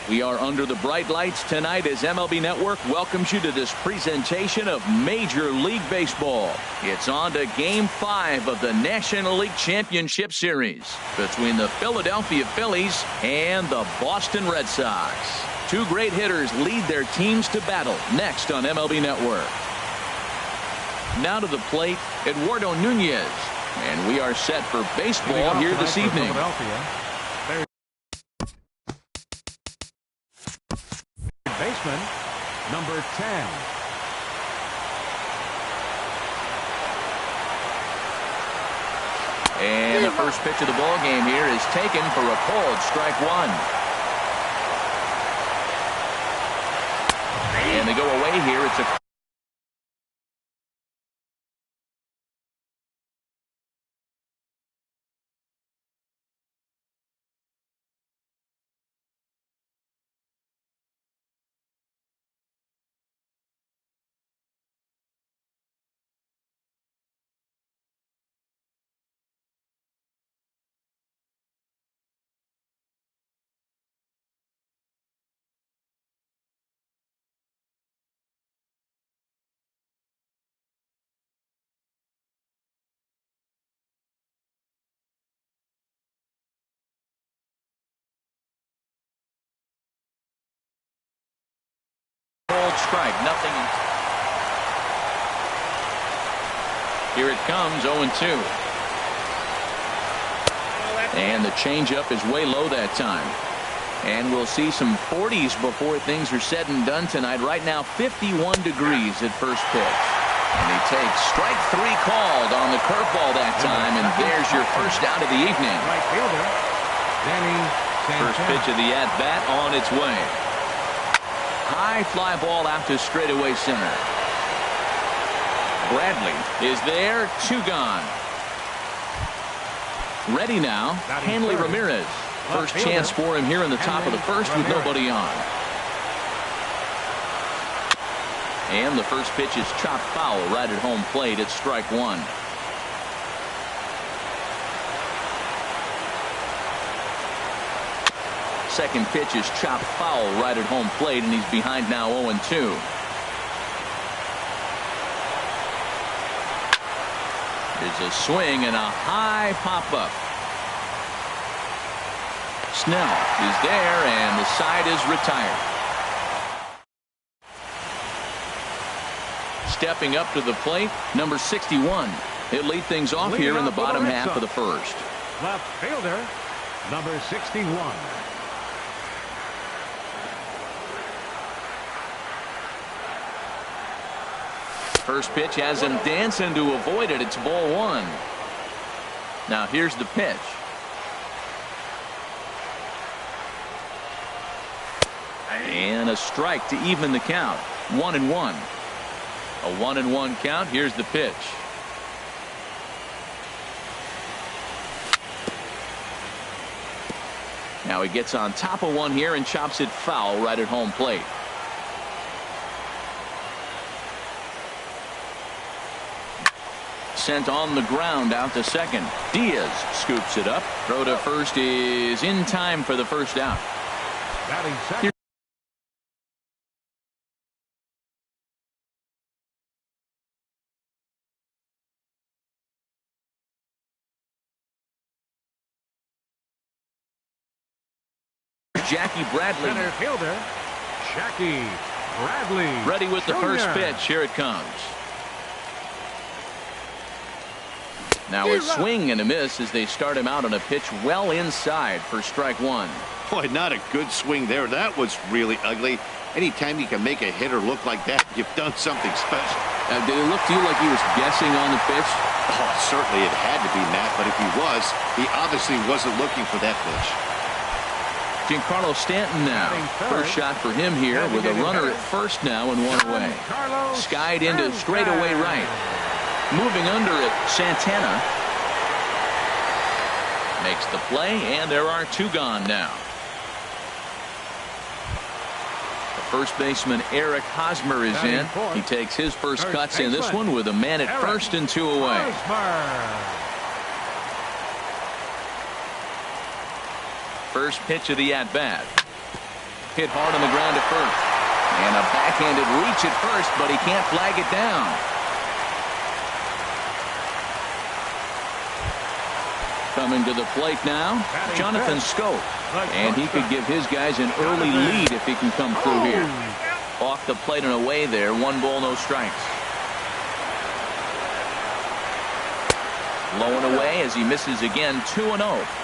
We are under the bright lights tonight as MLB Network welcomes you to this presentation of Major League Baseball. It's on to Game 5 of the National League Championship Series between the Philadelphia Phillies and the Boston Red Sox. Two great hitters lead their teams to battle next on MLB Network. Now to the plate, Eduardo Nunez. And we are set for baseball here this evening. Baseman, number 10. And the first pitch of the ball game here is taken for a called strike one. And they go away here. It's a strike, nothing. Here it comes, 0-2. And the changeup is way low that time. And we'll see some 40s before things are said and done tonight. Right now, 51 degrees at first pitch. And he takes strike 3 called on the curveball that time. And there's your first out of the evening. First pitch of the at-bat on its way. High fly ball out to straightaway center. Bradley is there, 2 gone. Ready now, Hanley Ramirez. First chance for him here in the top of the first with nobody on. And the first pitch is chopped foul right at home plate. It's strike 1. Second pitch is chopped foul right at home plate, and he's behind now 0-2. There's a swing and a high pop-up. Snell is there, and the side is retired. Stepping up to the plate, number 61. He'll lead things off here in the bottom half of the first. Left fielder, number 61. First pitch has him dancing to avoid it. It's ball 1. Now here's the pitch. And a strike to even the count. 1-1. A 1-1 count. Here's the pitch. Now he gets on top of one here and chops it foul right at home plate. Sent on the ground out to second. Diaz scoops it up. Throw to first is in time for the first out. Here Jackie Bradley. Center fielder, Jackie Bradley. Ready with the Jr. first pitch. Here it comes. Now a swing and a miss as they start him out on a pitch well inside for strike 1. Boy, not a good swing there. That was really ugly. Anytime you can make a hitter look like that, you've done something special. Did it look to you like he was guessing on the pitch? Oh, certainly it had to be, Matt, but if he was, he obviously wasn't looking for that pitch. Giancarlo Stanton now. First shot for him here with a runner at first now and one away. Skied into straightaway right. Moving under it, Santana makes the play, and there are 2 gone now. The first baseman Eric Hosmer is in. He takes his first cuts in this one with a man at first and 2 away. First pitch of the at-bat. hit hard on the ground at first. And a backhanded reach at first, but he can't flag it down. Coming to the plate now, Jonathan Scope. And he could give his guys an early lead if he can come through here. Off the plate and away there. 1 ball, no strikes. Low and away as he misses again. 2-0.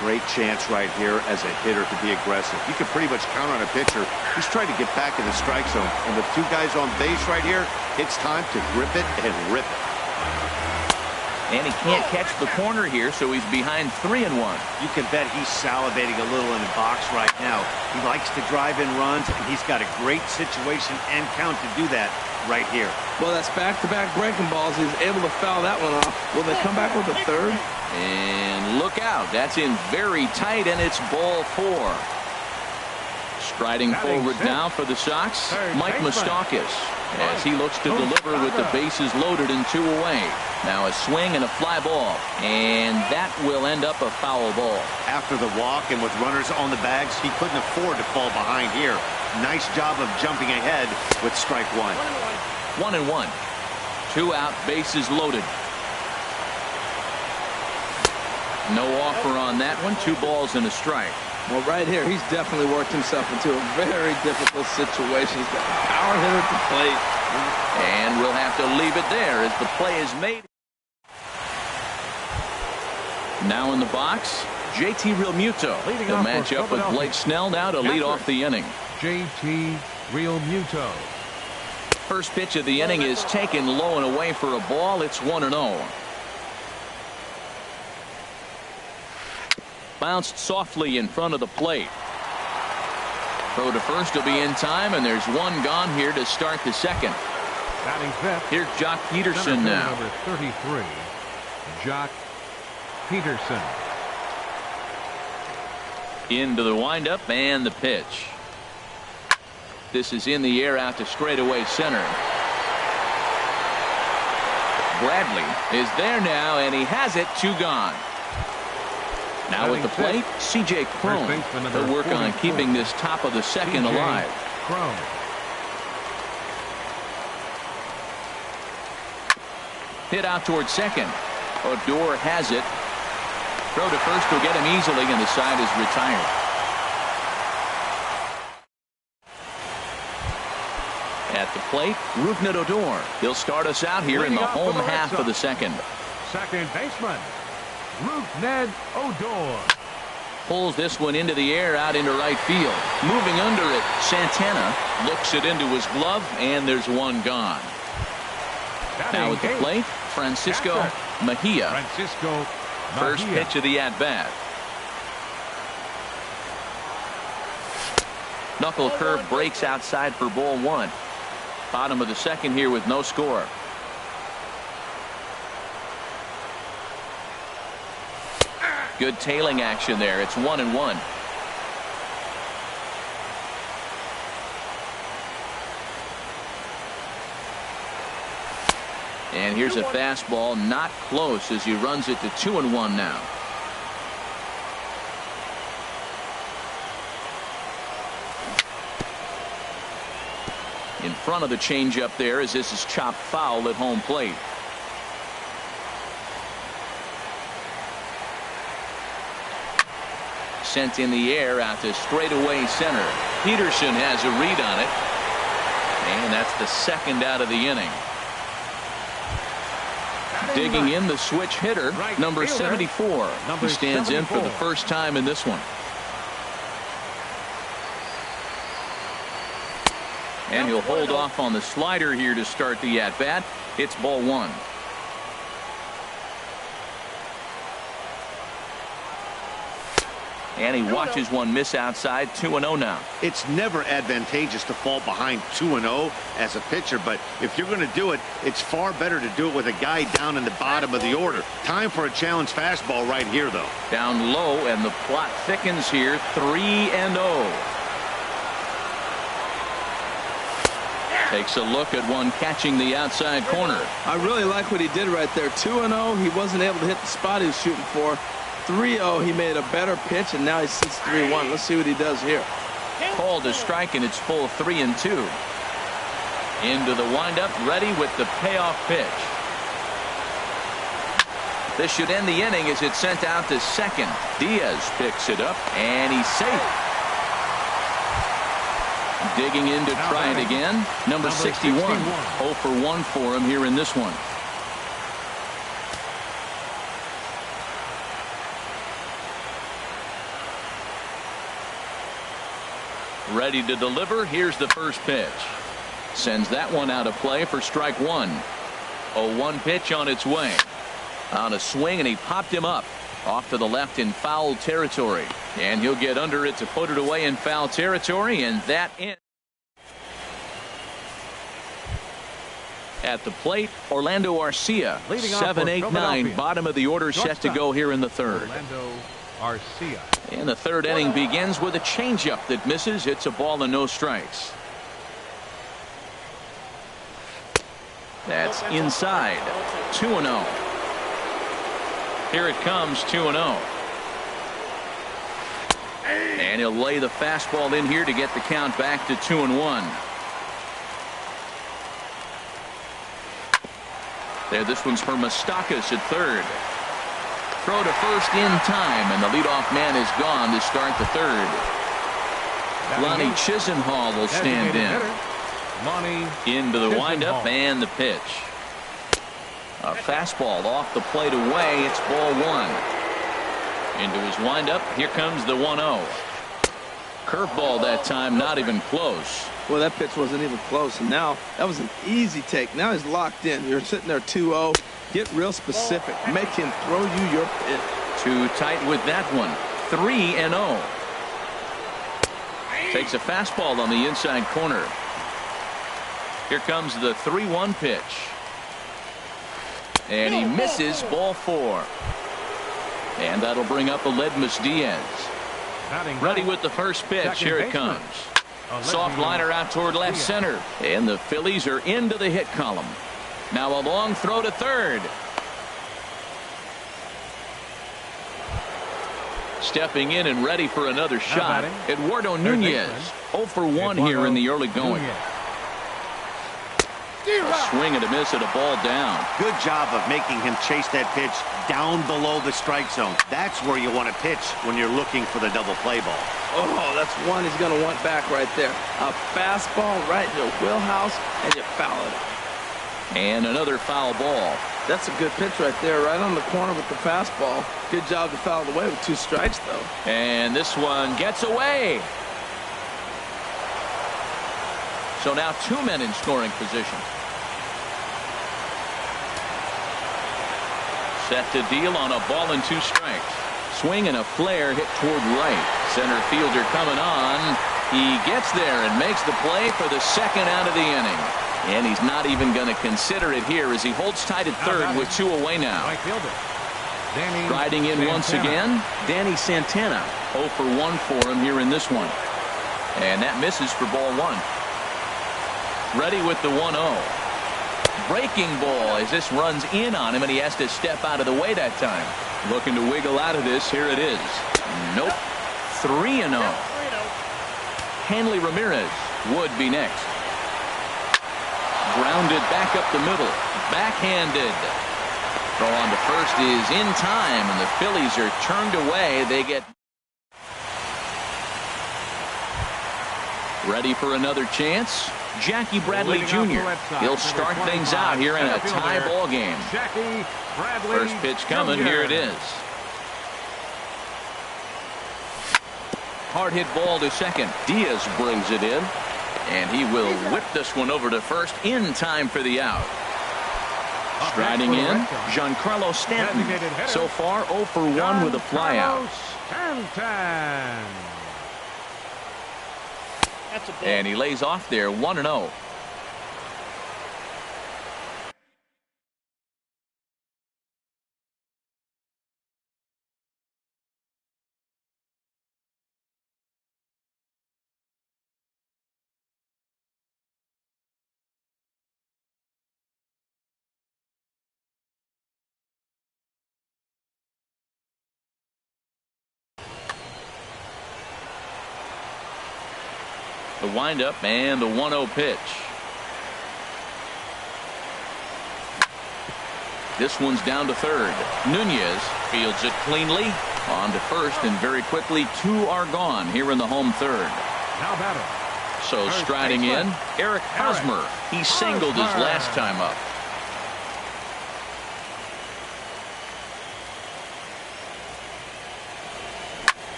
Great chance right here as a hitter to be aggressive. You can pretty much count on a pitcher who's trying to get back in the strike zone. And with 2 guys on base right here, it's time to grip it and rip it. And he can't catch the corner here, so he's behind 3-1. You can bet he's salivating a little in the box right now. He likes to drive in runs, and he's got a great situation and count to do that right here. Well, that's back-to-back breaking balls. He's able to foul that one off. Will they come back with a third? And look out. That's in very tight, and it's ball 4. Striding forward now for the Sox, Mike Moustakas, as he looks to deliver with the bases loaded and 2 away. Now a swing and a fly ball, and that will end up a foul ball. After the walk and with runners on the bags, he couldn't afford to fall behind here. Nice job of jumping ahead with strike 1. 1-1. 2 out, bases loaded. No offer on that one. 2 balls and a strike. Well, right here, he's definitely worked himself into a very difficult situation. He's got a power hitter at the plate. And we'll have to leave it there as the play is made. Now in the box, JT Realmuto. The matchup with Blake Snell now to lead off the inning. JT Realmuto. First pitch of the inning is taken low and away for a ball. It's 1-0. Bounced softly in front of the plate. Throw to first will be in time, and there's 1 gone here to start the second. Batting fifth. Here's Jock Peterson now. Number 33, Jock Peterson. Into the windup and the pitch. This is in the air out to straightaway center. Bradley is there now, and he has it. 2 gone. Now at the plate, C.J. Cron. He'll work on keeping this top of the second alive. Cron. Hit out towards second. Odor has it. Throw to first will get him easily, and the side is retired. At the plate, Rougned Odor. He'll start us out here in the home half of the second. Second baseman, Rougned Odor. Pulls this one into the air out into right field. Moving under it, Santana looks it into his glove, and there's 1 gone. Now at the plate, Francisco Mejia. First pitch of the at-bat. Knuckle curve breaks outside for ball 1. Bottom of the second here with no score. Good tailing action there. It's 1-1. And here's a fastball, not close, as he runs it to 2-1 now. In front of the changeup there, as this is chopped foul at home plate. Sent in the air out to straightaway center. Peterson has a read on it. And that's the second out of the inning. Digging in the switch hitter, number 74. He stands in for the first time in this one. And he'll hold off on the slider here to start the at-bat. It's ball 1. And he watches one miss outside. 2-0 now. It's never advantageous to fall behind 2-0 as a pitcher, but if you're going to do it, it's far better to do it with a guy down in the bottom of the order. Time for a challenge fastball right here, though. Down low, and the plot thickens here. 3-0. Takes a look at one catching the outside corner. I really like what he did right there. 2-0. He wasn't able to hit the spot he was shooting for. 3-0. He made a better pitch, and now he sits 3-1. Let's see what he does here. Called a strike, and it's full 3-2. Into the windup, ready with the payoff pitch. This should end the inning as it's sent out to second. Diaz picks it up, and he's safe. Digging in to try it again. Number 61. 0 for 1 for him here in this one. Ready to deliver. Here's the first pitch. Sends that one out of play for strike one. 0-1 pitch on its way. On a swing, and he popped him up. Off to the left in foul territory. And he'll get under it to put it away in foul territory, and that ends. At the plate, Orlando Arcia. 7-8-9, bottom of the order, set to go here in the third. Orlando Arcia. And the third inning begins with a changeup that misses. It's a ball and no strikes. That's inside. 2-0. Here it comes, 2-0. And he'll lay the fastball in here to get the count back to 2-1. There, this one's for Moustakas at third. Throw to first in time, and the leadoff man is gone to start the third. Lonnie Chisenhall will stand in. Into the windup and the pitch. A fastball off the plate away. It's ball one. Into his windup. Here comes the 1-0. Curveball that time, not even close. Well, that pitch wasn't even close, and now that was an easy take. Now he's locked in. You're sitting there 2-0. Get real specific. Make him throw you your pitch. Too tight with that one. 3-0. Takes a fastball on the inside corner. Here comes the 3-1 pitch. And he misses, ball four. And that'll bring up Aledmus Diaz. Ready with the first pitch. Here it comes. Soft liner out toward left center. And the Phillies are into the hit column. Now a long throw to third. Stepping in and ready for another shot. Eduardo Nunez. 0 for 1 here in the early going. A swing and a miss at a ball down. Good job of making him chase that pitch down below the strike zone. That's where you want to pitch when you're looking for the double play ball. Oh, that's one he's going to want back right there. A fastball right in your wheelhouse, and you foul it. And another foul ball. That's a good pitch right there, right on the corner with the fastball. Good job to foul it away with 2 strikes, though. And this one gets away. So now 2 men in scoring position. Set to deal on a ball and 2 strikes. Swing and a flare hit toward right. Center fielder coming on. He gets there and makes the play for the second out of the inning. And he's not even going to consider it here as he holds tight at third with 2 away now. Riding in once again, Danny Santana. 0 for 1 for him here in this one. And that misses for ball one. Ready with the 1-0. Breaking ball as this runs in on him, and he has to step out of the way that time. Looking to wiggle out of this. Here it is. Nope. 3-0. Hanley Ramirez would be next. Grounded back up the middle. Backhanded. Throw on to first is in time, and the Phillies are turned away. They get ready for another chance. Jackie Bradley Jr. He'll start things out here in a tie ball game. First pitch coming. Here it is. Hard hit ball to second. Diaz brings it in, and he will whip this one over to first in time for the out. Striding in, Giancarlo Stanton. So far 0 for 1 with a flyout. And he lays off there 1-0. The windup and the 1-0 pitch. This one's down to third. Nunez fields it cleanly. On to first, and very quickly 2 are gone here in the home third. Now batter. So striding in, Eric Hosmer. He singled his last time up.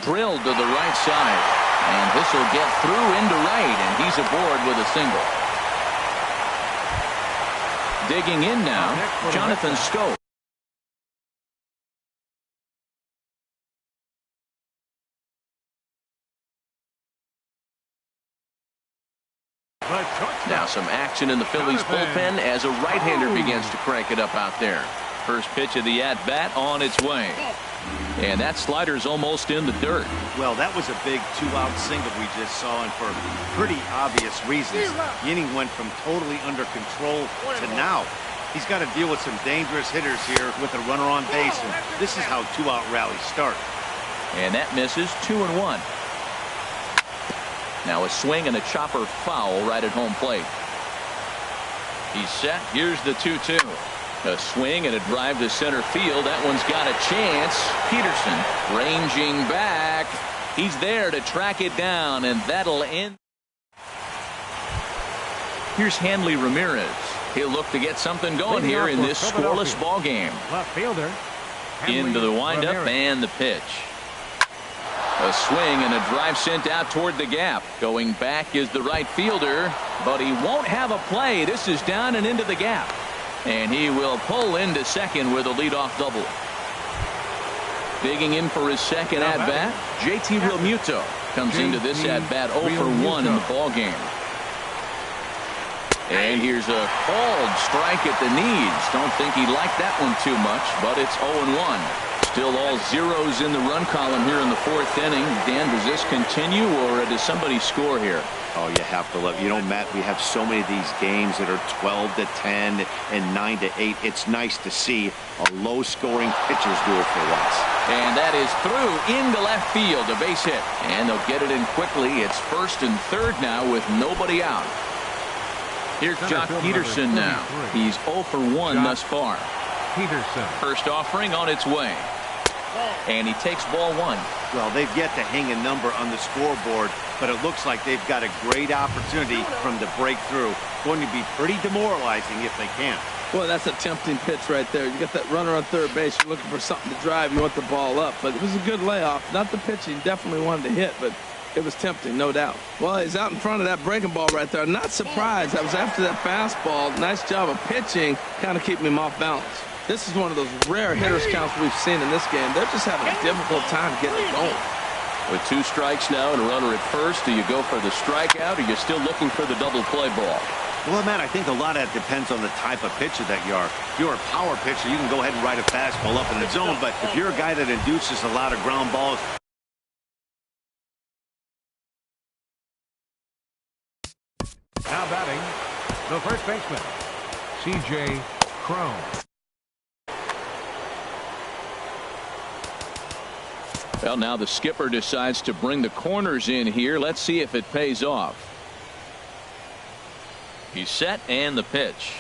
Drilled to the right side, and this will get through into right, and he's aboard with a single. Digging in now, Jonathan Scope. Now some action in the Phillies bullpen as a right-hander begins to crank it up out there. First pitch of the at-bat on its way. And that slider's almost in the dirt. Well, that was a big 2-out single we just saw, and for pretty obvious reasons. The inning went from totally under control to now. He's got to deal with some dangerous hitters here with a runner on base, and this is how 2-out rallies start. And that misses. 2-1. Now a swing and a chopper foul right at home plate. He's set. Here's the 2-2. A swing and a drive to center field. That one's got a chance. Peterson ranging back. He's there to track it down, and that'll end. Here's Hanley Ramirez. He'll look to get something going here in this scoreless ball game. Left fielder. Into the windup and the pitch. A swing and a drive sent out toward the gap. Going back is the right fielder, but he won't have a play. This is down and into the gap. And he will pull into second with a leadoff double. Digging in for his second at-bat, JT Realmuto comes into this at-bat 0 for 1 in the ball game. And here's a called strike at the knees. Don't think he liked that one too much, but it's 0-1. Still all zeros in the run column here in the 4th inning. Dan, does this continue, or does somebody score here? Oh, you have to love. You know, Matt, we have so many of these games that are 12-10 and 9-8. It's nice to see a low-scoring pitcher's duel for once. And that is through into left field, a base hit. And they'll get it in quickly. It's 1st and 3rd now with nobody out. Here's Jock Peterson now. He's 0 for 1 thus far. Peterson. First offering on its way. And he takes ball 1. Well, they've yet to hang a number on the scoreboard, but it looks like they've got a great opportunity from the breakthrough. Going to be pretty demoralizing if they can. Well, that's a tempting pitch right there. You got that runner on third base. You're looking for something to drive. You want the ball up. But it was a good layoff. Not the pitch he definitely wanted to hit, but it was tempting, no doubt. Well, he's out in front of that breaking ball right there. Not surprised. That was after that fastball. Nice job of pitching, kind of keeping him off balance. This is one of those rare hitters counts we've seen in this game. They're just having a difficult time getting it going. With 2 strikes now and a runner at first, do you go for the strikeout, or are you still looking for the double play ball? Well, Matt, I think a lot of that depends on the type of pitcher that you are. If you're a power pitcher, you can go ahead and ride a fastball up in the zone. But if you're a guy that induces a lot of ground balls, Now batting, the first baseman, C.J. Cron. Well, now the skipper decides to bring the corners in here. Let's see if it pays off. He's set, and the pitch.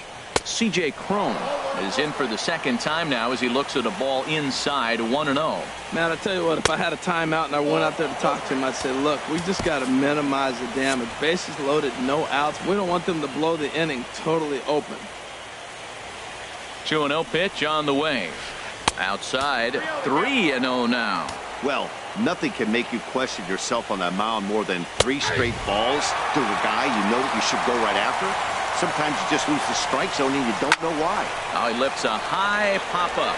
C.J. Cron is in for the second time now as he looks at a ball inside 1-0. Man, I tell you what, if I had a timeout and I went out there to talk to him, I'd say, look, we just got to minimize the damage. Bases loaded, no outs. We don't want them to blow the inning totally open. 2-0 pitch on the way. Outside, 3-0 now. well, nothing can make you question yourself on that mound more than 3 straight balls to a guy you know you should go right after. Sometimes you just lose the strike zone and you don't know why. Now he lifts a high pop-up,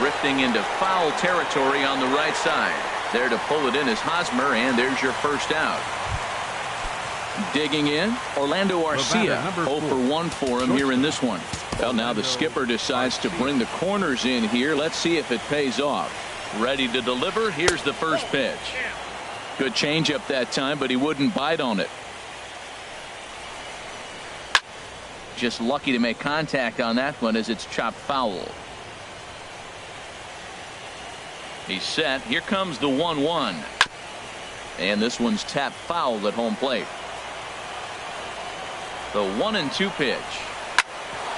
drifting into foul territory on the right side. There to pull it in is Hosmer, and there's your first out. Digging in, Orlando Arcia, 0 for 1 for him here in this one. Well, now the skipper decides to bring the corners in here. Let's see if it pays off. Ready to deliver. Here's the first pitch. Good changeup that time, but he wouldn't bite on it. Just lucky to make contact on that one as it's chopped foul. He's set. Here comes the 1-1. And this one's tapped foul at home plate. The 1-2 pitch.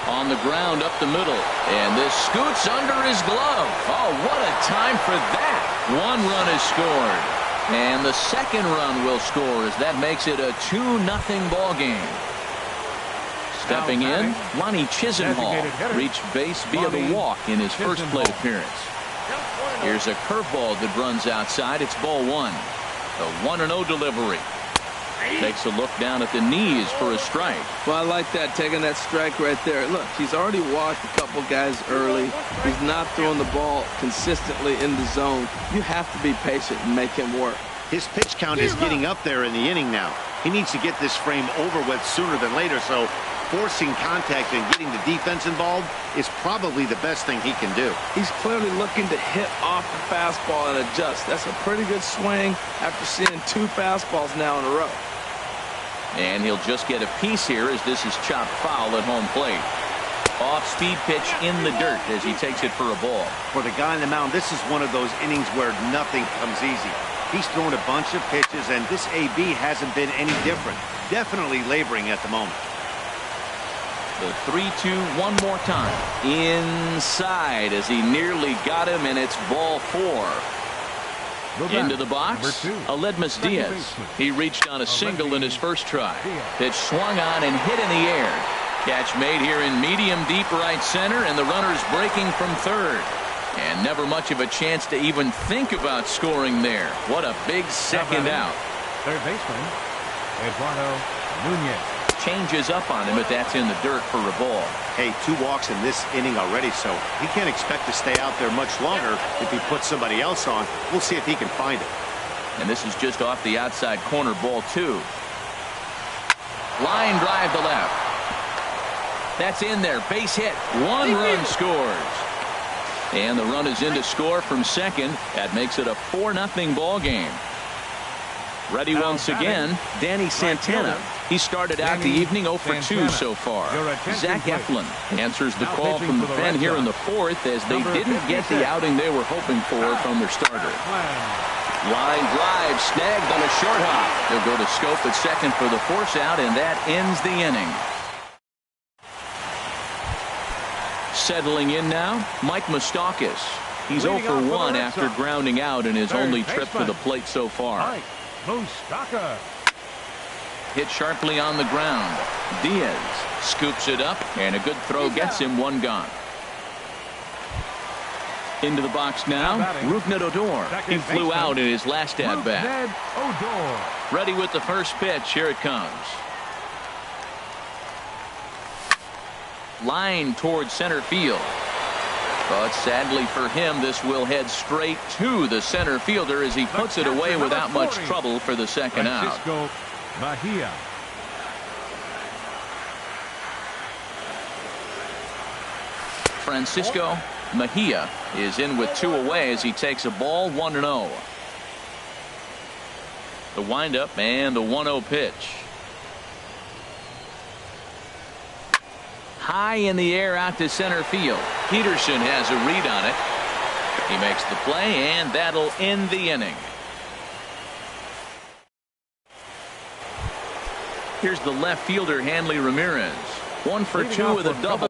On the ground up the middle. And this scoots under his glove. Oh, what a time for that. 1 run is scored. And the second run will score as that makes it a 2-0 ball game. Stepping in, Lonnie Chisenhall reached base via the walk in his first plate appearance. Here's a curveball that runs outside. It's ball 1. The 1-0 delivery. Takes a look down at the knees for a strike. Well, I like that, taking that strike right there. Look, he's already walked a couple guys early. He's not throwing the ball consistently in the zone. You have to be patient and make him work. His pitch count is getting up there in the inning now. He needs to get this frame over with sooner than later, so forcing contact and getting the defense involved is probably the best thing he can do. He's clearly looking to hit off the fastball and adjust. That's a pretty good swing after seeing 2 fastballs now in a row. And he'll just get a piece here as this is chopped foul at home plate. Off-speed pitch in the dirt as he takes it for a ball. For the guy on the mound, this is one of those innings where nothing comes easy. He's thrown a bunch of pitches, and this AB hasn't been any different. Definitely laboring at the moment. The 3-2 one more time. Inside as he nearly got him, and it's ball 4. Into the box, Aledmus Diaz. He reached on a single in his first try. Pitch swung on and hit in the air. Catch made here in medium deep right center, and the runner's breaking from third. And never much of a chance to even think about scoring there. What a big second out. Third baseman, Eduardo Nunez. Changes up on him, but that's in the dirt for a ball. Hey, 2 walks in this inning already, so he can't expect to stay out there much longer if he puts somebody else on. We'll see if he can find it. And this is just off the outside corner, ball 2. Line drive to left. That's in there, base hit. 1 run scores. And the run is in to score from second. That makes it a 4-0 ball game. Ready once again, Danny Santana. He started out the evening 0 for 2 so far. Zach Eflin answers the call from the pen here in the 4th as they didn't get the outing they were hoping for from their starter. Line drive snagged on a short hop. They'll go to Scope at second for the force out, and that ends the inning. Settling in now, Mike Moustakas. He's 0 for 1 after grounding out in his only trip to the plate so far. Moustakas. Hit sharply on the ground. Diaz scoops it up, and a good throw gets him 1 gone. Into the box now, Rougned Odor. He flew out in his last at-bat. Ready with the first pitch. Here it comes. Line towards center field. But sadly for him, this will head straight to the center fielder as he puts it away without much trouble for the second out. Mejia. Francisco Mejia is in with 2 away as he takes a ball 1-0. The windup and the 1-0 pitch. High in the air out to center field. Peterson has a read on it. He makes the play, and that'll end the inning. Here's the left fielder, Hanley Ramirez. 1 for 2 with a double.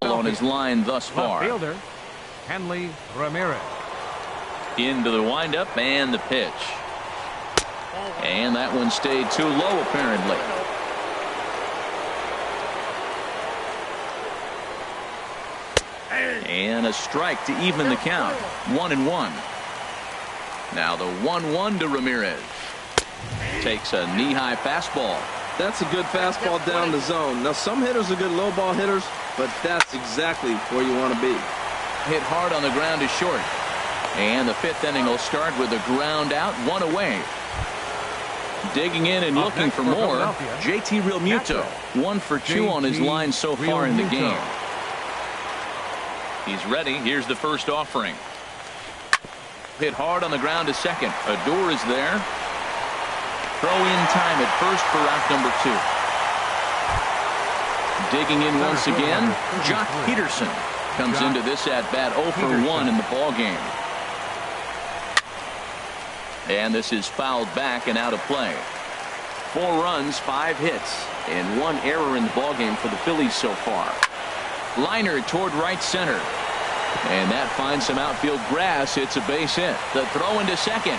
On his line thus far. Left fielder, Hanley Ramirez. Into the windup and the pitch. And that one stayed too low apparently. And a strike to even the count. 1-1. Now the 1-1 to Ramirez. Takes a knee-high fastball. That's a good fastball down the zone. Now some hitters are good low ball hitters, but that's exactly where you want to be. Hit hard on the ground is short. And the fifth inning will start with a ground out, one away. Digging in and looking for more, JT Realmuto. 1 for 2 on his line so far in the game. He's ready. Here's the first offering. Hit hard on the ground to second. Odor is there. Throw in time at first for out number 2. Digging in once again, Jock Peterson comes into this at-bat 0 for 1 in the ball game. And this is fouled back and out of play. 4 runs, 5 hits, and 1 error in the ball game for the Phillies so far. Liner toward right center. And that finds some outfield grass. It's a base hit. The throw into second.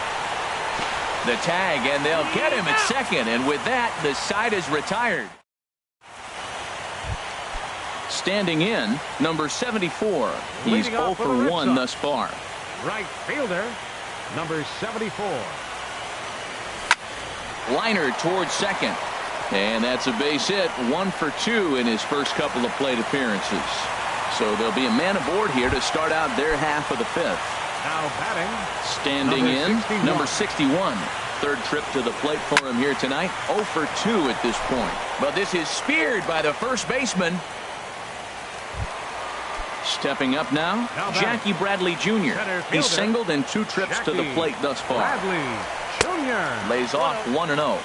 The tag, and they'll get him at second. And with that, the side is retired. Standing in, number 74. He's 0 for 1 thus far. Right fielder, number 74. Liner towards second. And that's a base hit. 1 for 2 in his first couple of plate appearances. So there'll be a man aboard here to start out their half of the 5th. Now batting. Standing in, number 61. Third trip to the plate for him here tonight. 0 for 2 at this point. But this is speared by the first baseman. Stepping up now, Jackie Bradley Jr. He's singled in 2 trips to the plate thus far. Bradley Jr. Lays off 1-0.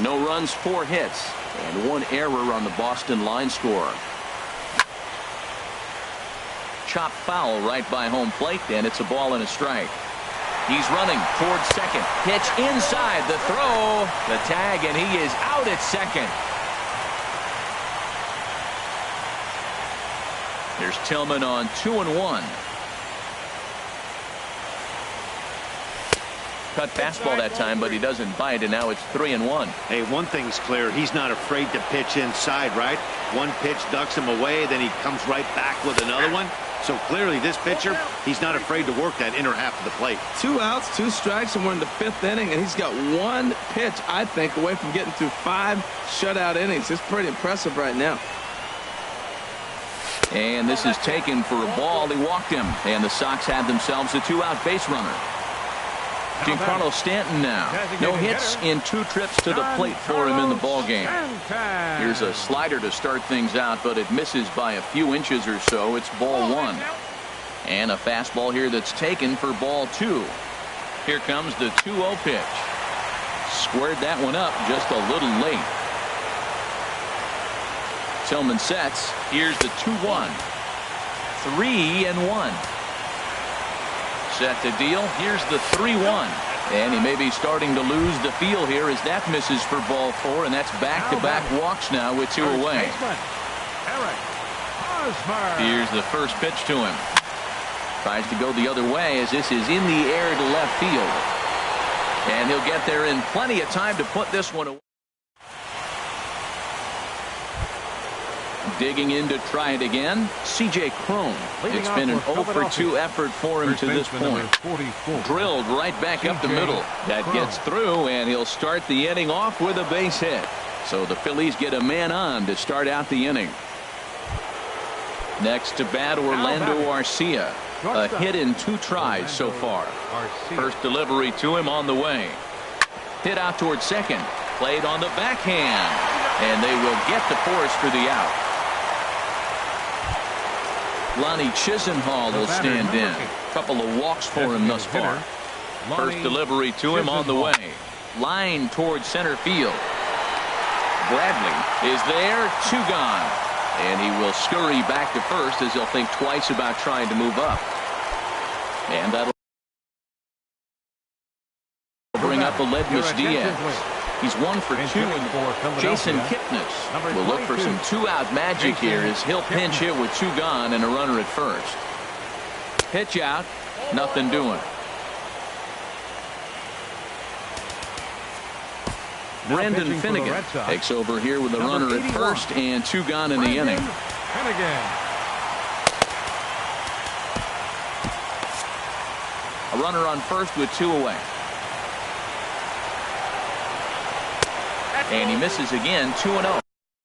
No runs, 4 hits, and 1 error on the Boston line score. Chop foul right by home plate, and it's a ball and a strike. He's running towards second. Pitch inside, the throw, the tag, and he is out at second. Here's Tillman on 2-1. Cut fastball that time, but he doesn't bite, and now it's 3-1. Hey, one thing's clear. He's not afraid to pitch inside, right? One pitch ducks him away, then he comes right back with another one. So clearly this pitcher, he's not afraid to work that inner half of the plate. 2 outs, 2 strikes, and we're in the 5th inning, and he's got 1 pitch, I think, away from getting through 5 shutout innings. It's pretty impressive right now. And this is taken for a ball. He walked him, and the Sox have themselves a 2-out base runner. Giancarlo Stanton now. No hits in 2 trips to the plate for him in the ball game. Here's a slider to start things out, but it misses by a few inches or so. It's ball 1. And a fastball here that's taken for ball 2. Here comes the 2-0 pitch. Squared that one up just a little late. Tillman sets. Here's the 2-1. 3-1. Set to deal. Here's the 3-1. And he may be starting to lose the feel here as that misses for ball 4, and that's back-to-back walks now with 2 away. Here's the first pitch to him. Tries to go the other way as this is in the air to left field. And he'll get there in plenty of time to put this one away. Digging in to try it again, C.J. Cron. It's been an 0 for 2 effort for him to this point. Drilled right back up the middle. That gets through, and he'll start the inning off with a base hit. So the Phillies get a man on to start out the inning. Next to bat, Orlando Arcia. A hit in 2 tries so far. First delivery to him on the way. Hit out towards second. Played on the backhand. And they will get to Forrest for the out. Lonnie Chisenhall will stand in. Couple of walks for him thus far. First delivery to him on the way. Line towards center field. Bradley is there. 2 gone. And he will scurry back to first as he'll think twice about trying to move up. And that'll bring up Aledmus Diaz. He's 1 for 2 in the Jason Kipnis will look for some 2-out magic here as he'll pinch hit with 2 gone and a runner at first. Pitch out, nothing doing. Brendan Finnegan takes over here with a runner at first and 2 gone in the inning. A runner on first with 2 away. And he misses again, 2-0.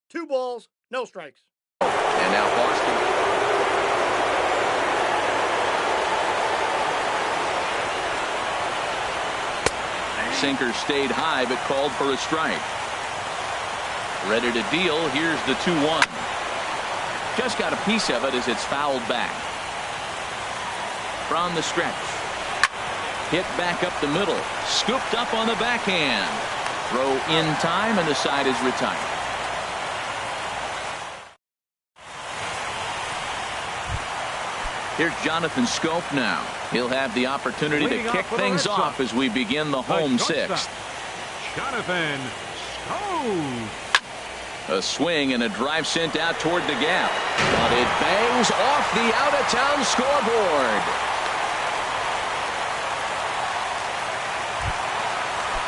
2 balls, no strikes. And now Boston. sinker stayed high but called for a strike. Ready to deal. Here's the 2-1. Just got a piece of it as it's fouled back. From the stretch. Hit back up the middle. Scooped up on the backhand. Throw in time, and the side is retired. Here's Jonathan Scope now. He'll have the opportunity to kick things off as we begin the home sixth. Jonathan Scope. A swing and a drive sent out toward the gap. But it bangs off the out-of-town scoreboard.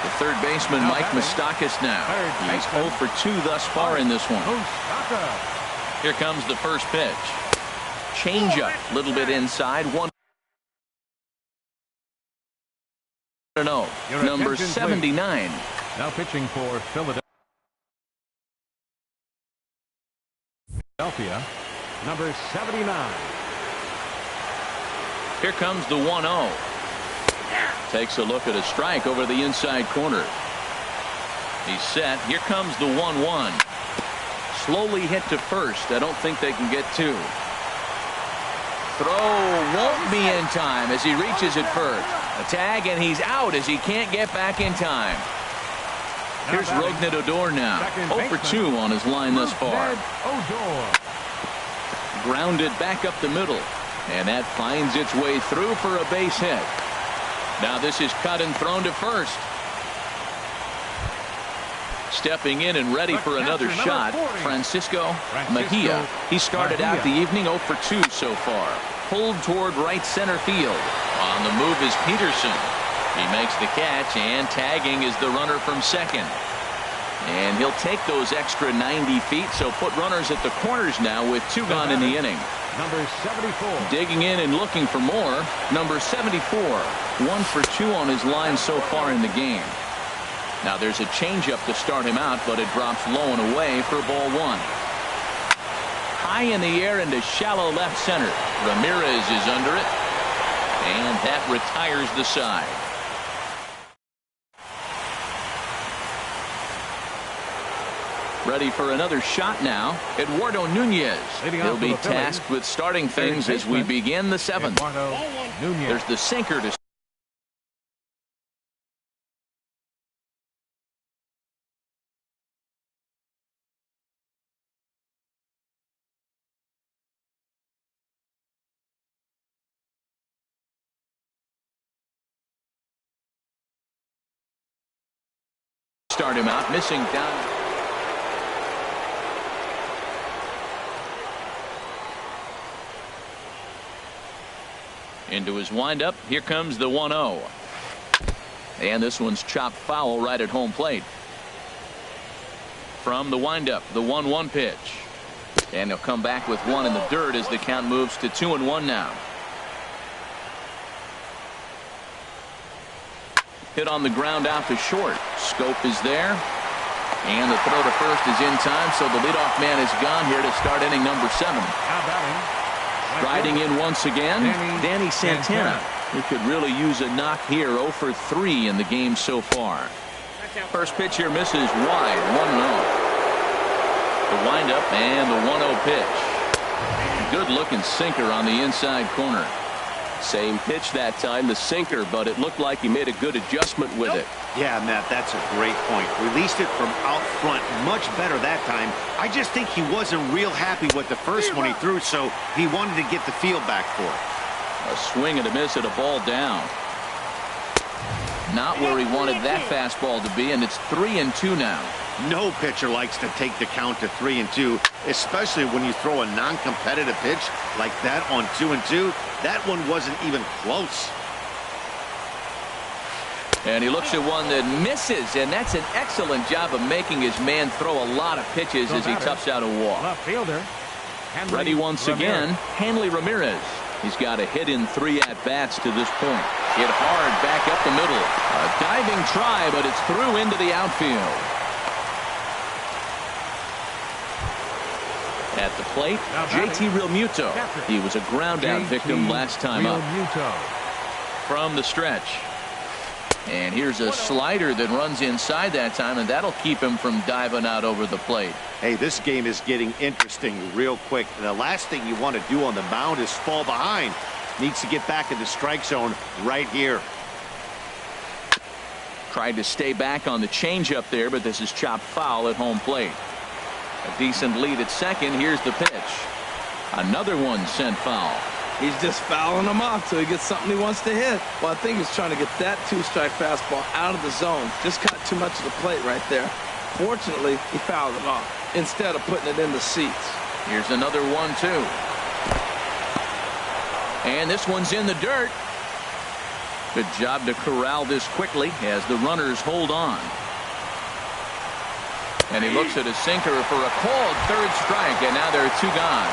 The third baseman, Mike Moustakas now. He's 0 for 2 thus far in this one. Here comes the first pitch. Changeup, a little bit inside. 1-0. Number 79. Now pitching for Philadelphia. Number 79. Here comes the 1-0. Takes a look at a strike over the inside corner. He's set. Here comes the 1-1. Slowly hit to first. I don't think they can get two. Throw won't be in time as he reaches it first. A tag, and he's out as he can't get back in time. Here's Rougned Odor now. 0 for 2 on his line thus far. Grounded back up the middle. And that finds its way through for a base hit. Now this is cut and thrown to first. Stepping in and ready for another shot, Francisco Mejia. He started out the evening 0 for 2 so far. Pulled toward right center field. On the move is Peterson. He makes the catch, and tagging is the runner from second. And he'll take those extra 90 feet, so put runners at the corners now with 2 gone in the inning. Number 74. Digging in and looking for more. Number 74. 1 for 2 on his line so far in the game. Now there's a changeup to start him out, but it drops low and away for ball 1. High in the air into shallow left center. Ramirez is under it, and that retires the side. Ready for another shot now. Eduardo Nunez. He'll be tasked with starting things as we begin the 7th. There's the sinker to start him out, missing down. Into his windup. Here comes the 1-0. And this one's chopped foul right at home plate. From the windup, the 1-1 pitch. And he'll come back with 1 in the dirt as the count moves to 2-1 now. Hit on the ground out to short. Scope is there. And the throw to first is in time, so the leadoff man is gone here to start inning number 7. Riding in once again, Danny Santana. He could really use a knock here. 0 for 3 in the game so far. First pitch here misses wide. 1-0. The windup and the 1-0 pitch. Good looking sinker on the inside corner. Same pitch that time, the sinker, but it looked like he made a good adjustment with it. Yeah, Matt, that's a great point. Released it from out front much better that time. I just think he wasn't real happy with the first one he threw, so he wanted to get the feel back for it. A swing and a miss at a ball down. Not where he wanted that fastball to be, and it's 3-2 now. No pitcher likes to take the count to 3-2, especially when you throw a non-competitive pitch like that on 2-2. That one wasn't even close. And he looks at one that misses, and that's an excellent job of making his man throw a lot of pitches as he toughs out a walk. Left fielder. Ready once again, Hanley Ramirez. He's got a hit in 3 at-bats to this point. Hit hard back up the middle. A diving try, but it's through into the outfield. At the plate, JT Realmuto. He was a ground-out victim last time up. From the stretch. And here's a slider that runs inside that time, and that'll keep him from diving out over the plate. Hey, this game is getting interesting real quick. The last thing you want to do on the mound is fall behind. Needs to get back in the strike zone right here. Tried to stay back on the changeup there, but this is chopped foul at home plate. A decent lead at second. Here's the pitch. Another one sent foul. He's just fouling him off till he gets something he wants to hit. Well, I think he's trying to get that two-strike fastball out of the zone. Just cut too much of the plate right there. Fortunately, he fouled it off instead of putting it in the seats. Here's another 1-2. And this one's in the dirt. Good job to corral this quickly as the runners hold on. And he looks at a sinker for a called third strike, and now there are 2 gone.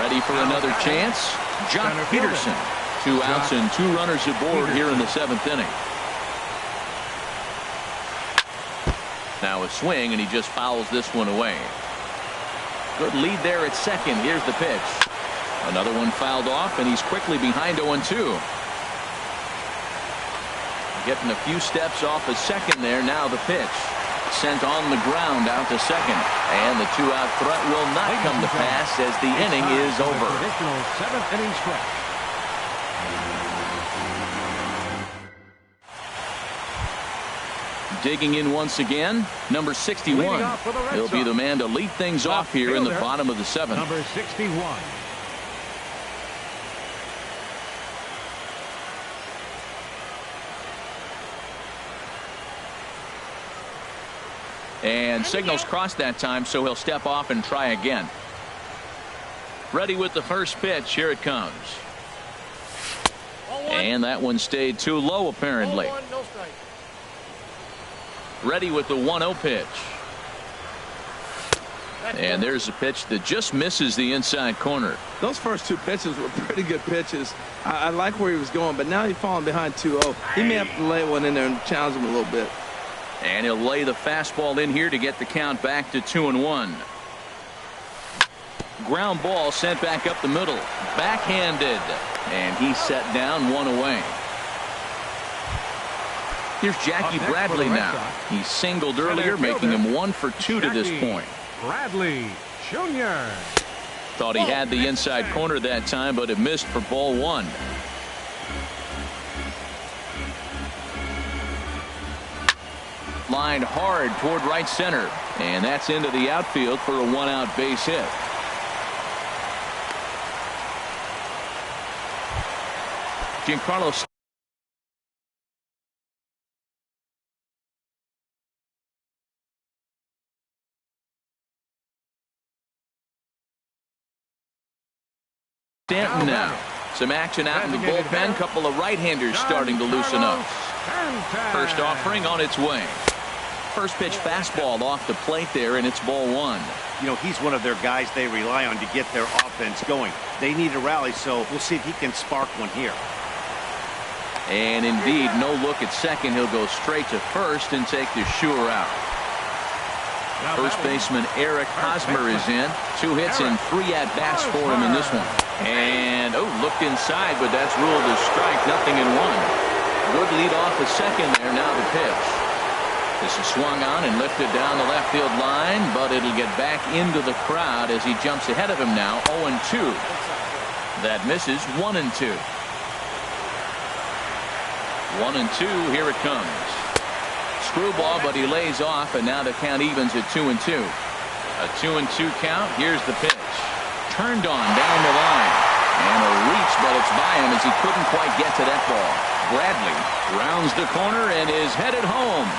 Ready for another chance? Jock Peterson. 2 outs and 2 runners aboard here in the 7th inning. Now a swing, and he just fouls this one away. Good lead there at second. Here's the pitch. Another one fouled off, and he's quickly behind 0-2. Getting a few steps off a second there. Now the pitch. Sent on the ground out to second. And the 2-out threat will not come to pass as the inning is over. Traditional 7th inning stretch. Digging in once again, number 61. He'll be the man to lead things off here in the bottom of the 7th. Number 61. And signals crossed that time, so he'll step off and try again. Ready with the first pitch. Here it comes. And that one stayed too low, apparently. Ready with the 1-0 pitch. And there's a pitch that just misses the inside corner. Those first 2 pitches were pretty good pitches. I like where he was going, but now he's falling behind 2-0. He may have to lay one in there and challenge him a little bit. And he'll lay the fastball in here to get the count back to 2-1. Ground ball sent back up the middle. Backhanded. And he's set down 1 away. Here's Jackie Bradley now. He singled earlier, making him 1 for 2 to this point. Bradley Jr. Thought he had the inside corner that time, but it missed for ball 1. Lined hard toward right center, and that's into the outfield for a 1-out base hit. Giancarlo Stanton now. Some action out in the bullpen. Couple of right-handers starting to loosen up. First offering on its way. First pitch fastball off the plate there, and it's ball 1. You know, he's one of their guys they rely on to get their offense going. They need a rally, so we'll see if he can spark one here. And indeed, no look at second. He'll go straight to first and take the sure out. First baseman Eric Hosmer is in. 2 hits and 3 at-bats for him in this one. And, looked inside, but that's ruled a strike. Nothing in 1. Good lead off a second there. Now the pitch. This is swung on and lifted down the left field line, but it'll get back into the crowd as he jumps ahead of him now. 0-2. That misses. 1-2. 1-2. Here it comes. Screwball, but he lays off, and now the count evens at 2-2. A 2-2 count. Here's the pitch. Turned on down the line. And a reach, but it's by him as he couldn't quite get to that ball. Bradley rounds the corner and is headed home.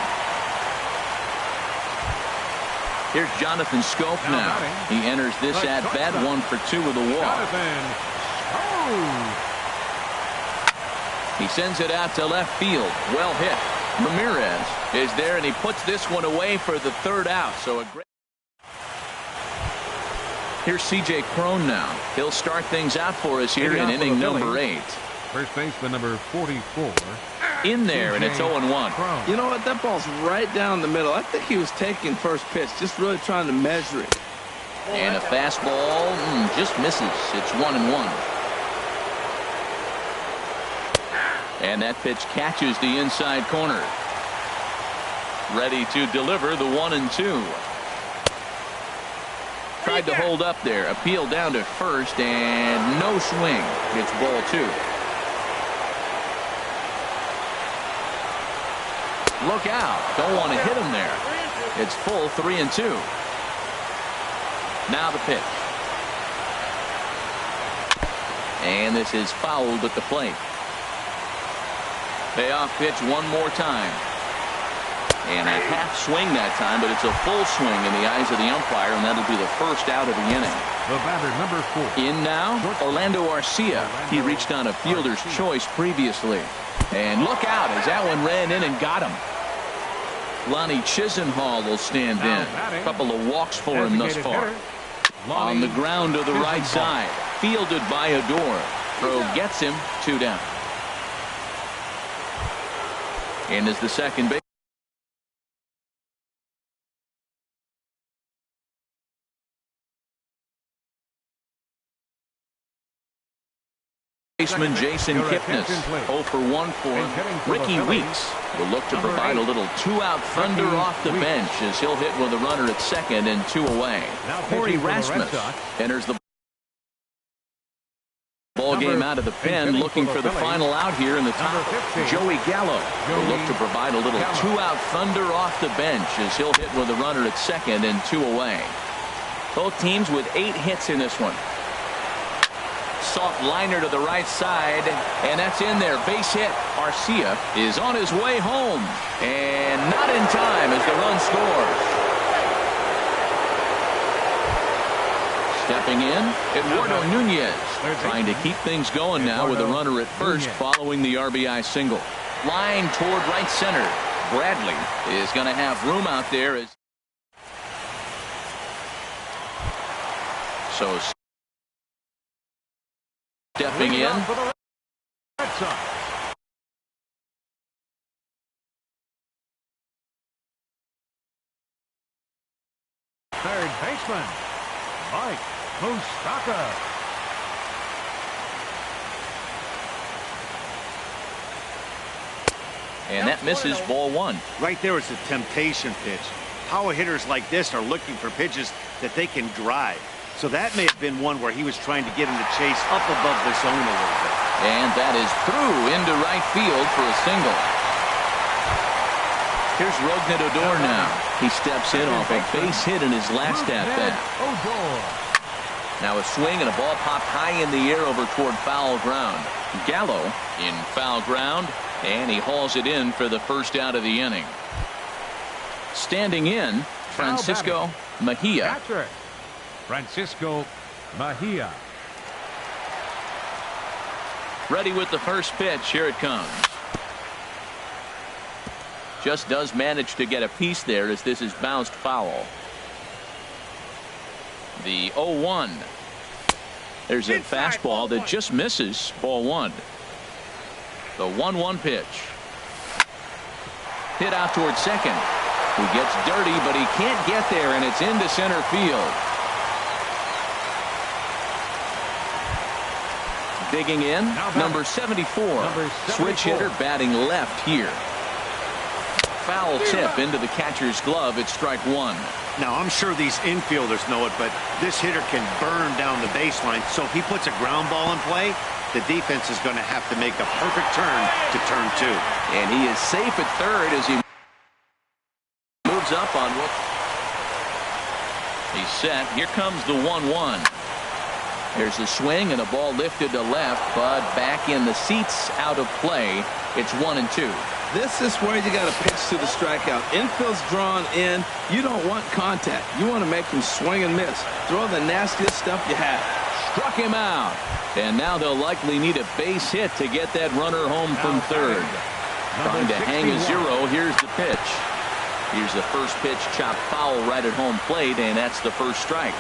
Here's Jonathan Scope now. He enters this at-bat 1 for 2 with a walk. He sends it out to left field. Well hit. Ramirez is there, and he puts this one away for the 3rd out. So a great. Here's C.J. Cron now. He'll start things out for us here in inning number 8. First baseman number 44. In there, and it's 0-1. You know what? That ball's right down the middle. I think he was taking first pitch, just really trying to measure it. And a fastball just misses. It's 1-1. And that pitch catches the inside corner. Ready to deliver the 1-2. Tried to hold up there. Appeal down to first and no swing. It's ball 2. Look out. Don't want to hit him there. It's full 3-2. Now the pitch. And this is fouled at the plate. Payoff pitch one more time. And a half swing that time, but it's a full swing in the eyes of the umpire, and that'll be the first out of the inning. The batter, number 4. In now, Orlando Arcia. He reached on a fielder's choice previously. And look out as that one ran in and got him. Lonnie Chisenhall will stand in. A couple of walks for him thus far. On the ground to the right side. Fielded by Adore. Throw gets him. 2 down. And is the second baseman Jason Kipnis. 0 for 1 for him. Ricky Weeks will look to provide a little 2-out thunder off the bench as he'll hit with a runner at second and 2 away. Corey Rasmus enters the ball game out of the pen, looking for the final out here in the top. Joey Gallo will look to provide a little 2-out thunder off the bench as he'll hit with a runner at second and 2 away. Both teams with 8 hits in this one. Soft liner to the right side, and that's in there. Base hit. Arcia is on his way home, and not in time as the run scores. Stepping in, Eduardo Nunez, trying to keep things going now with a runner at first following the RBI single. Line toward right center. Bradley is going to have room out there. So stepping in. Third baseman, Mike Moustakas. And that misses ball 1. Right there is a temptation pitch. Power hitters like this are looking for pitches that they can drive. So that may have been one where he was trying to get him to chase up above the zone a little bit. And that is through into right field for a single. Here's Rougned Odor now. He steps in off a base hit in his last at-bat. Now a swing and a ball popped high in the air over toward foul ground. Gallo in foul ground, and he hauls it in for the first out of the inning. Standing in, Francisco Mejia. Francisco Mejia. Ready with the first pitch. Here it comes. Just does manage to get a piece there as this is bounced foul. The 0-1. There's a fastball that just misses. Ball 1. The 1-1 pitch. Hit out towards second. He gets dirty, but he can't get there, and it's into center field. Digging in, number 74. Switch hitter batting left here. Foul tip into the catcher's glove. It's strike 1. Now, I'm sure these infielders know it, but this hitter can burn down the baseline. So if he puts a ground ball in play, the defense is going to have to make a perfect turn to turn 2. And he is safe at third as he moves up on what he's set. Here comes the 1-1. There's a swing and a ball lifted to left, but back in the seats, out of play. It's 1-2. This is where you got to pitch to the strikeout. Infield's drawn in. You don't want contact. You want to make him swing and miss. Throw the nastiest stuff you have. Struck him out. And now they'll likely need a base hit to get that runner home from third. Trying to hang a 0. Here's the pitch. Here's the first pitch, chopped foul right at home plate, and that's the first strike.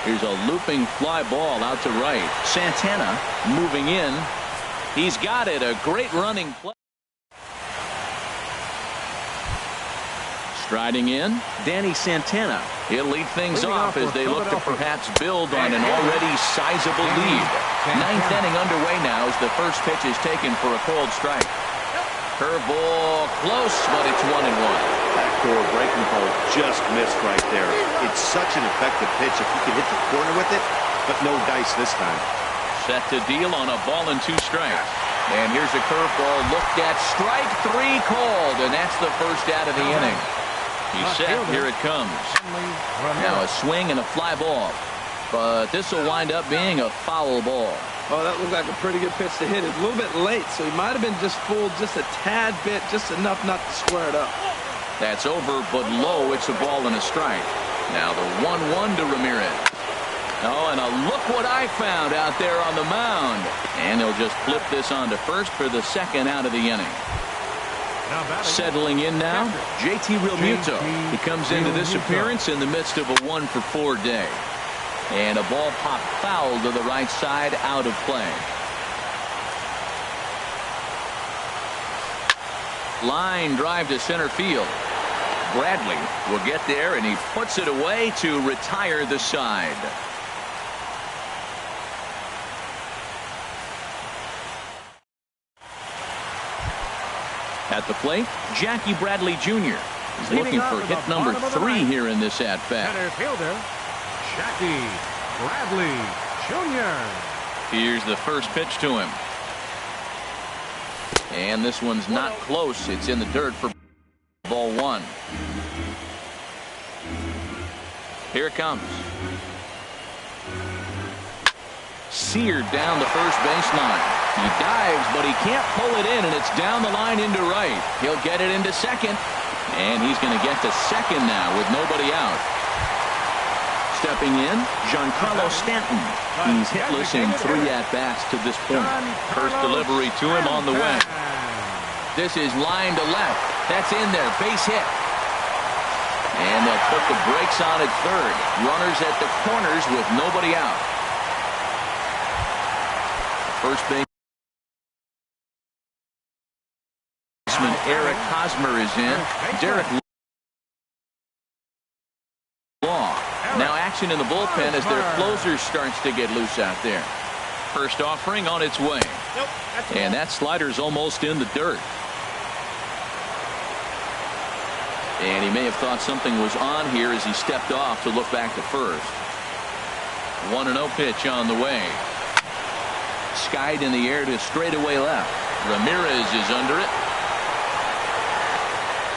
Here's a looping fly ball out to right. Santana moving in. He's got it. A great running play. Striding in, Danny Santana. He'll lead things off as they look to perhaps build on an already sizable lead. Ninth inning underway now as the first pitch is taken for a cold strike. Curveball close, but it's 1-1. Backdoor breaking ball just missed right there. It's such an effective pitch if you can hit the corner with it, but no dice this time. Set to deal on a ball and 2 strikes. And here's a curveball looked at. Strike 3 called, and that's the first out of the inning. He's set. Here it comes. Now a swing and a fly ball. But this will wind up being a foul ball. Oh, that looked like a pretty good pitch to hit. It's a little bit late, so he might have been just fooled just a tad bit, just enough not to square it up. That's over, but low. It's a ball and a strike. Now the 1-1 to Ramirez. Oh, and a look what I found out there on the mound. And he'll just flip this on to first for the second out of the inning. Settling in now, JT Realmuto. He comes into this appearance in the midst of a 1-for-4 day. And a ball popped foul to the right side, out of play. Line drive to center field. Bradley will get there, and he puts it away to retire the side. At the plate, Jackie Bradley Jr. is looking for hit number 3 here in this at-bat. Center fielder, Jackie Bradley Jr. Here's the first pitch to him. And this one's not close. It's in the dirt for ball 1. Here it comes. Seared down the first baseline. He dives, but he can't pull it in, and it's down the line into right. He'll get it into second, and he's going to get to second now with nobody out. Stepping in, Giancarlo Stanton. He's hitless in 3 at-bats to this point. First delivery to him on the way. This is line to left. That's in there. Base hit. And they'll put the brakes on at third. Runners at the corners with nobody out. First baseman Eric Hosmer is in. Derek Law. Now action in the bullpen as their closer starts to get loose out there. First offering on its way. And that slider's almost in the dirt. And he may have thought something was on here as he stepped off to look back to first. 1-0 pitch on the way. Skied in the air to straightaway left. Ramirez is under it.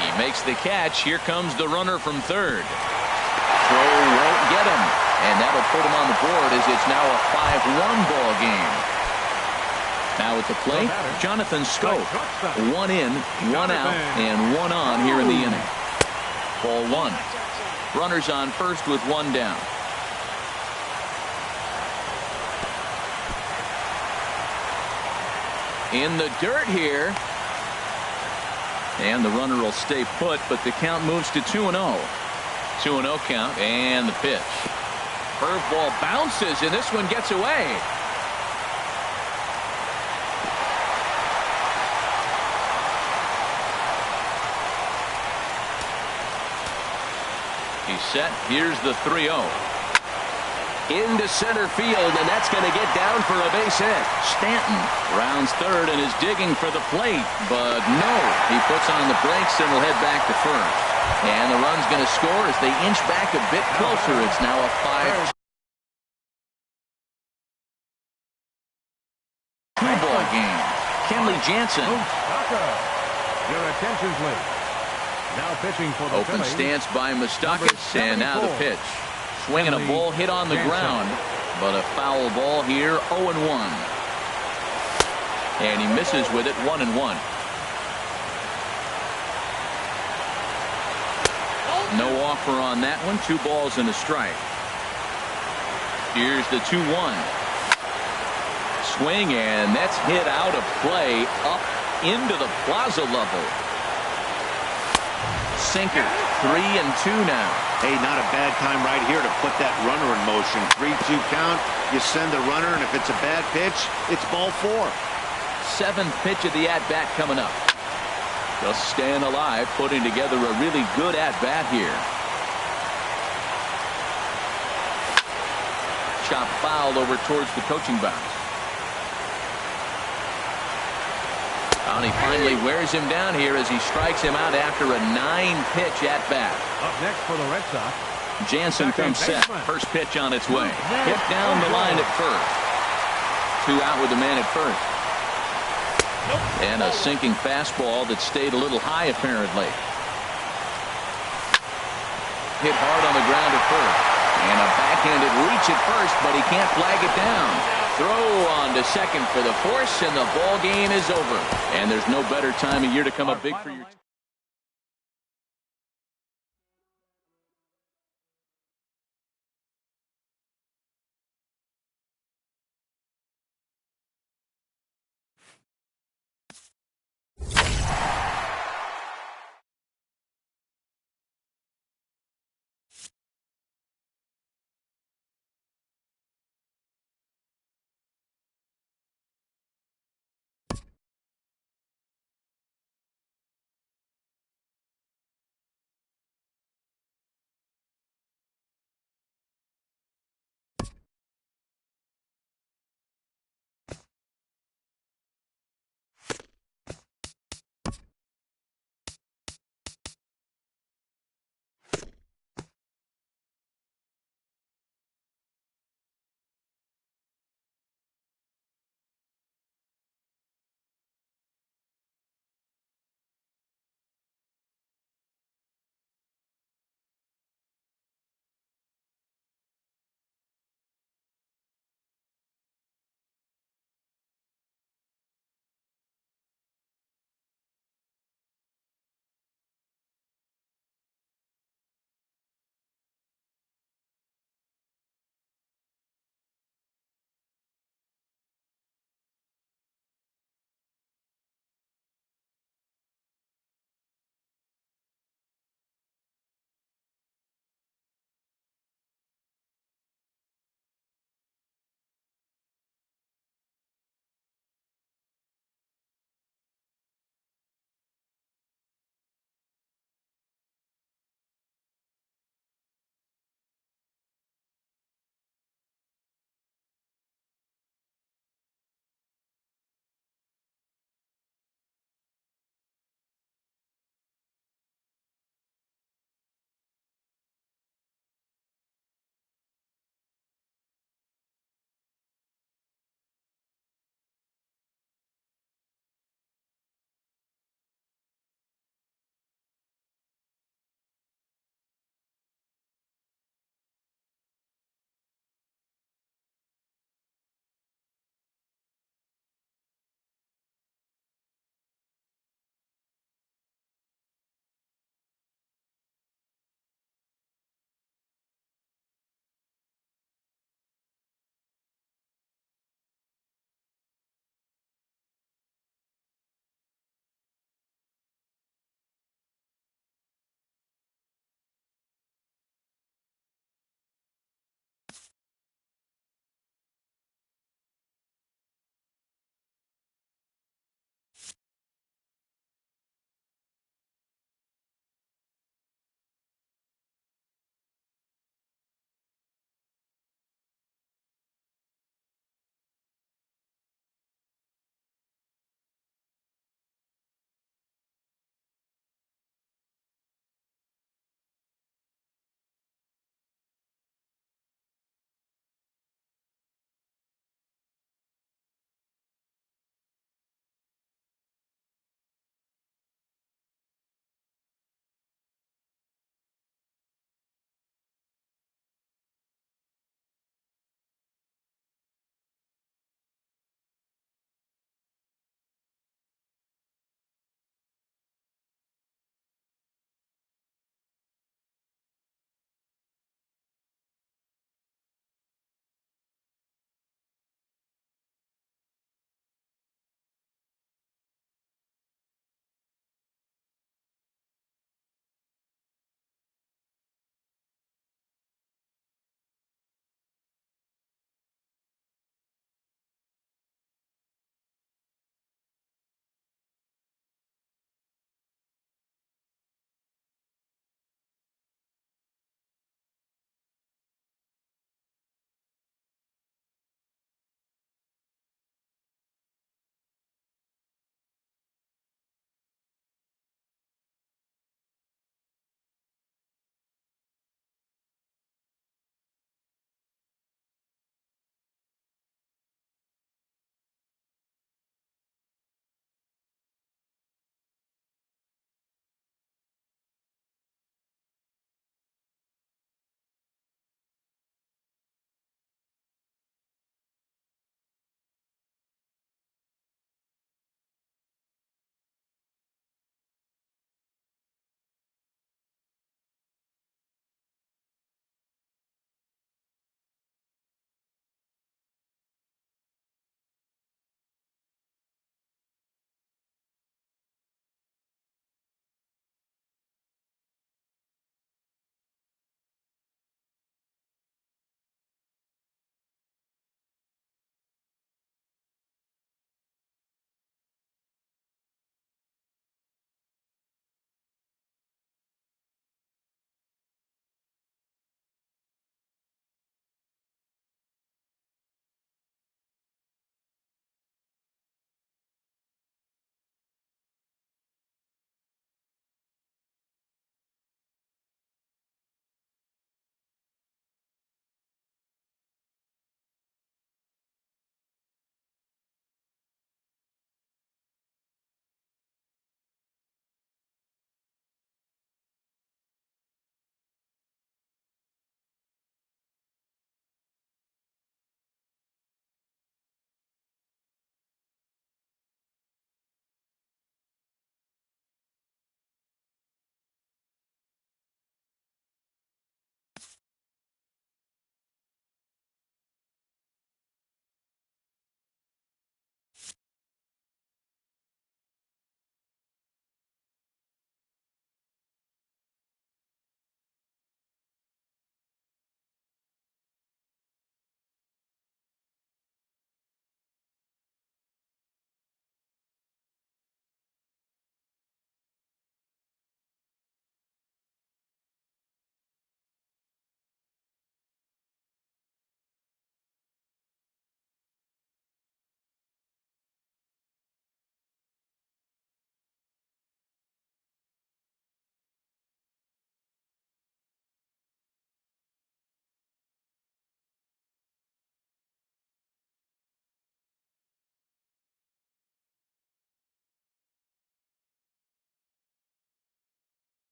He makes the catch. Here comes the runner from third. Throw won't get him. And that'll put him on the board as it's now a 5-1 ball game. Now at the plate, Jonathan Scope. 1 in, 1 out, and 1 on here in the inning. Ball 1. Runners on first with 1 down. In the dirt here. And the runner will stay put, but the count moves to 2-0. 2-0 count, and the pitch. Curveball bounces, and this one gets away. He's set. Here's the 3-0. Into center field, and that's going to get down for a base hit. Stanton rounds third and is digging for the plate, but no. He puts on the brakes and will head back to first. And the run's going to score as they inch back a bit closer. It's now a 5-2 ball game. Kenley Jansen. Your attention, please. Now pitching for the Open stance by Moustakas, and now the pitch. Swinging a ball hit on the ground, but a foul ball here, 0-1. And he misses with it, 1-1. No offer on that one. 2 balls and a strike. Here's the 2-1. Swing, and that's hit out of play up into the plaza level. Sinker, 3-2 now. Hey, not a bad time right here to put that runner in motion. 3-2 count. You send the runner, and if it's a bad pitch, it's ball 4. 7th pitch of the at-bat coming up. Just staying alive, putting together a really good at-bat here. Chop foul over towards the coaching box. And he finally wears him down here as he strikes him out after a 9-pitch at-bat. Up next for the Red Sox, Jansen comes set. First pitch on its way. Hit down the line at first. 2 out with the man at first. And a sinking fastball that stayed a little high apparently. Hit hard on the ground at first. And a backhanded reach at first, but he can't flag it down. Throw on to second for the force, and the ball game is over. And there's no better time of year to come up big for your